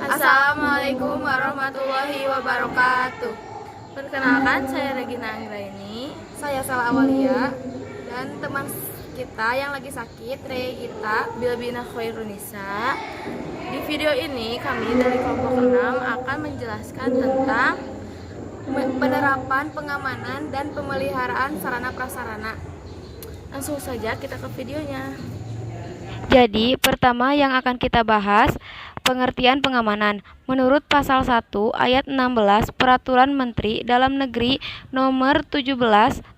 Assalamualaikum warahmatullahi wabarakatuh. Perkenalkan, saya Regina Anggraini. Saya Sela Awalia. Dan teman kita yang lagi sakit, Regita Bilbina Khairunisa. Di video ini kami dari kelompok 6 akan menjelaskan tentang penerapan, pengamanan, dan pemeliharaan sarana prasarana. Langsung saja kita ke videonya. Jadi, pertama yang akan kita bahas, pengertian pengamanan. Menurut pasal 1 ayat 16 Peraturan Menteri Dalam Negeri Nomor 17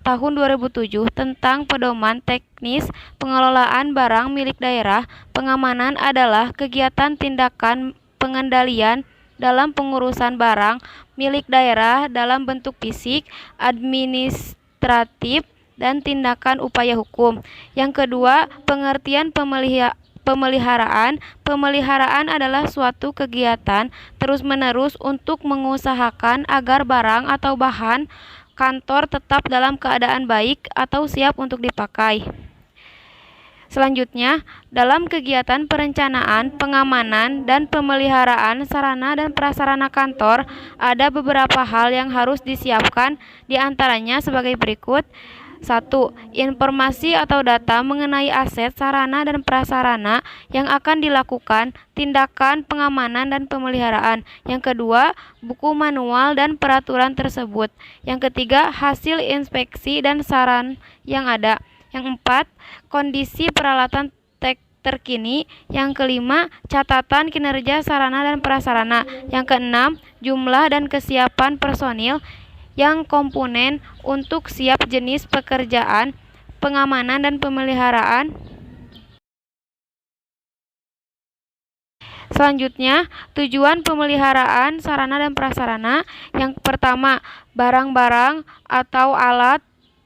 Tahun 2007 tentang Pedoman Teknis Pengelolaan Barang Milik Daerah, pengamanan adalah kegiatan tindakan pengendalian dalam pengurusan barang milik daerah dalam bentuk fisik, administratif, dan tindakan upaya hukum. Yang kedua, pengertian pemeliharaan. Pemeliharaan adalah suatu kegiatan terus-menerus untuk mengusahakan agar barang atau bahan kantor tetap dalam keadaan baik atau siap untuk dipakai. Selanjutnya, dalam kegiatan perencanaan, pengamanan, dan pemeliharaan sarana dan prasarana kantor, ada beberapa hal yang harus disiapkan, di antaranya sebagai berikut. 1. Informasi atau data mengenai aset, sarana, dan prasarana yang akan dilakukan tindakan pengamanan dan pemeliharaan. Yang kedua, buku manual dan peraturan tersebut. Yang ketiga, hasil inspeksi dan saran yang ada. Yang empat, kondisi peralatan terkini. Yang kelima, catatan kinerja sarana dan prasarana. Yang keenam, jumlah dan kesiapan personil yang komponen untuk siap jenis pekerjaan, pengamanan dan pemeliharaan. Selanjutnya, tujuan pemeliharaan sarana dan prasarana. Yang pertama, barang-barang atau alat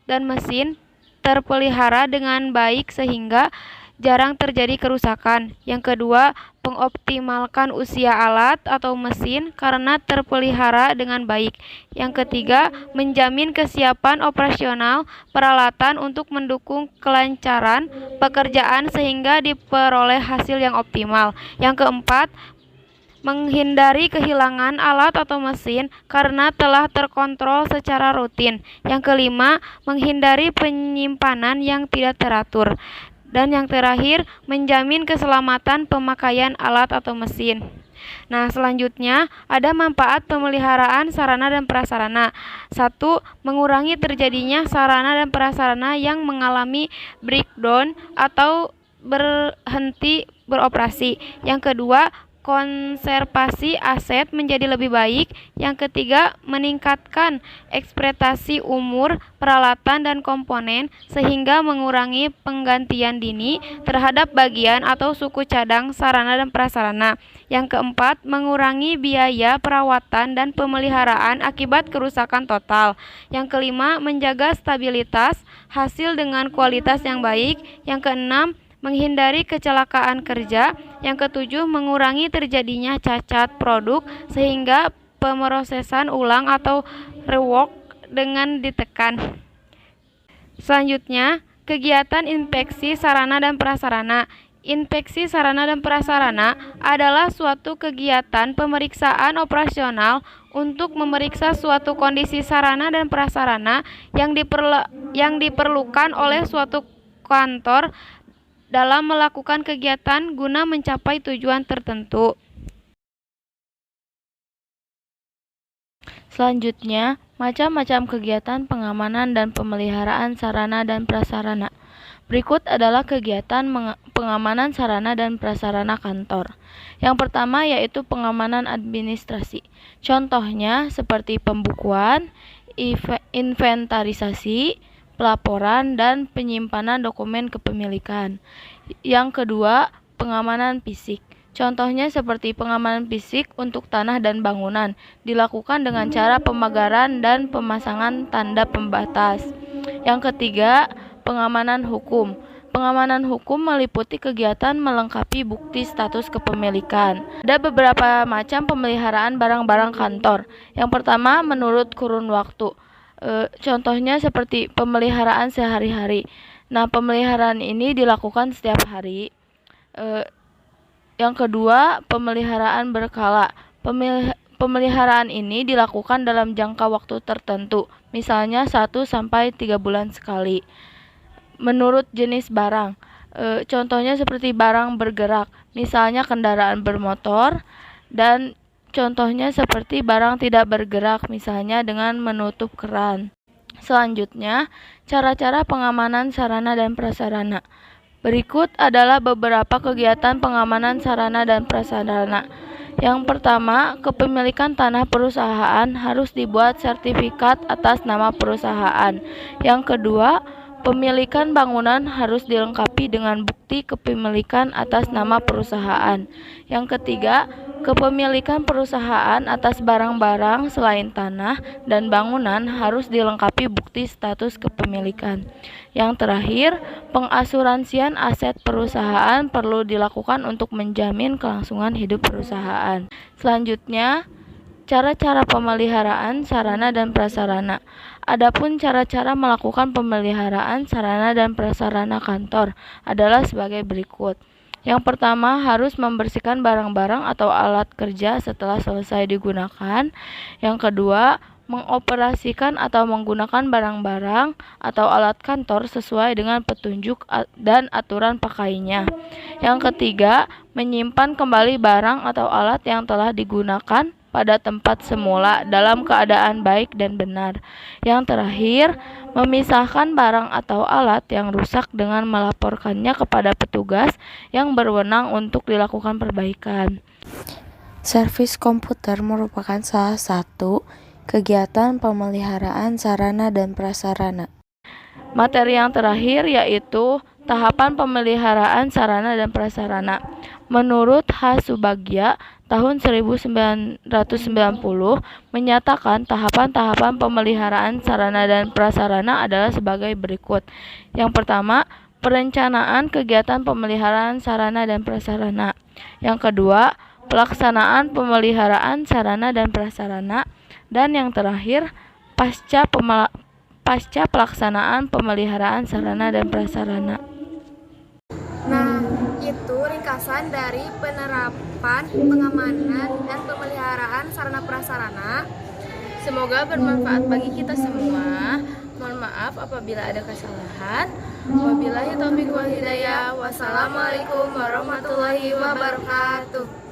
dan mesin terpelihara dengan baik sehingga jarang terjadi kerusakan. Yang kedua, mengoptimalkan usia alat atau mesin karena terpelihara dengan baik. Yang ketiga, menjamin kesiapan operasional peralatan untuk mendukung kelancaran pekerjaan sehingga diperoleh hasil yang optimal. Yang keempat, menghindari kehilangan alat atau mesin karena telah terkontrol secara rutin. Yang kelima, menghindari penyimpanan yang tidak teratur. Dan yang terakhir, menjamin keselamatan pemakaian alat atau mesin. Nah, selanjutnya ada manfaat pemeliharaan sarana dan prasarana. 1. Mengurangi terjadinya sarana dan prasarana yang mengalami breakdown atau berhenti beroperasi. Yang kedua, konservasi aset menjadi lebih baik. Yang ketiga, meningkatkan ekspektasi umur peralatan dan komponen sehingga mengurangi penggantian dini terhadap bagian atau suku cadang sarana dan prasarana. Yang keempat, mengurangi biaya perawatan dan pemeliharaan akibat kerusakan total. Yang kelima, menjaga stabilitas hasil dengan kualitas yang baik. Yang keenam, menghindari kecelakaan kerja. Yang ketujuh, mengurangi terjadinya cacat produk sehingga pemrosesan ulang atau rework dengan ditekan. Selanjutnya, kegiatan inspeksi sarana dan prasarana. Inspeksi sarana dan prasarana adalah suatu kegiatan pemeriksaan operasional untuk memeriksa suatu kondisi sarana dan prasarana yang diperlukan oleh suatu kantor dalam melakukan kegiatan guna mencapai tujuan tertentu. Selanjutnya, macam-macam kegiatan pengamanan dan pemeliharaan sarana dan prasarana. Berikut adalah kegiatan pengamanan sarana dan prasarana kantor. Yang pertama yaitu pengamanan administrasi. Contohnya seperti pembukuan, inventarisasi, pelaporan, dan penyimpanan dokumen kepemilikan. Yang kedua, pengamanan fisik. Contohnya seperti pengamanan fisik untuk tanah dan bangunan, dilakukan dengan cara pemagaran dan pemasangan tanda pembatas. Yang ketiga, pengamanan hukum. Pengamanan hukum meliputi kegiatan melengkapi bukti status kepemilikan. Ada beberapa macam pemeliharaan barang-barang kantor. Yang pertama, menurut kurun waktu. Contohnya seperti pemeliharaan sehari-hari. Nah, pemeliharaan ini dilakukan setiap hari. Yang kedua, pemeliharaan berkala. Pemeliharaan ini dilakukan dalam jangka waktu tertentu, misalnya 1-3 bulan sekali. Menurut jenis barang, contohnya seperti barang bergerak, misalnya kendaraan bermotor, dan contohnya seperti barang tidak bergerak, misalnya dengan menutup keran. Selanjutnya, cara-cara pengamanan sarana dan prasarana. Berikut adalah beberapa kegiatan pengamanan sarana dan prasarana. Yang pertama, kepemilikan tanah perusahaan harus dibuat sertifikat atas nama perusahaan. Yang kedua, pemilikan bangunan harus dilengkapi dengan bukti kepemilikan atas nama perusahaan. Yang ketiga, kepemilikan perusahaan atas barang-barang selain tanah dan bangunan harus dilengkapi bukti status kepemilikan. Yang terakhir, pengasuransian aset perusahaan perlu dilakukan untuk menjamin kelangsungan hidup perusahaan. Selanjutnya, cara-cara pemeliharaan sarana dan prasarana. Adapun cara-cara melakukan pemeliharaan sarana dan prasarana kantor adalah sebagai berikut. Yang pertama, harus membersihkan barang-barang atau alat kerja setelah selesai digunakan. Yang kedua, mengoperasikan atau menggunakan barang-barang atau alat kantor sesuai dengan petunjuk dan aturan pakainya. Yang ketiga, menyimpan kembali barang atau alat yang telah digunakan pada tempat semula dalam keadaan baik dan benar. Yang terakhir, memisahkan barang atau alat yang rusak dengan melaporkannya kepada petugas yang berwenang untuk dilakukan perbaikan. Servis komputer merupakan salah satu kegiatan pemeliharaan sarana dan prasarana. Materi yang terakhir yaitu tahapan pemeliharaan sarana dan prasarana. Menurut H. Subagya tahun 1990 menyatakan tahapan-tahapan pemeliharaan sarana dan prasarana adalah sebagai berikut. Yang pertama, perencanaan kegiatan pemeliharaan sarana dan prasarana. Yang kedua, pelaksanaan pemeliharaan sarana dan prasarana. Dan yang terakhir, pasca pelaksanaan pemeliharaan sarana dan prasarana. Nah, itu ringkasan dari penerapan, pengamanan, dan pemeliharaan sarana prasarana. Semoga bermanfaat bagi kita semua. Mohon maaf apabila ada kesalahan. Wabillahi taufiq wal hidayah. Wassalamualaikum warahmatullahi wabarakatuh.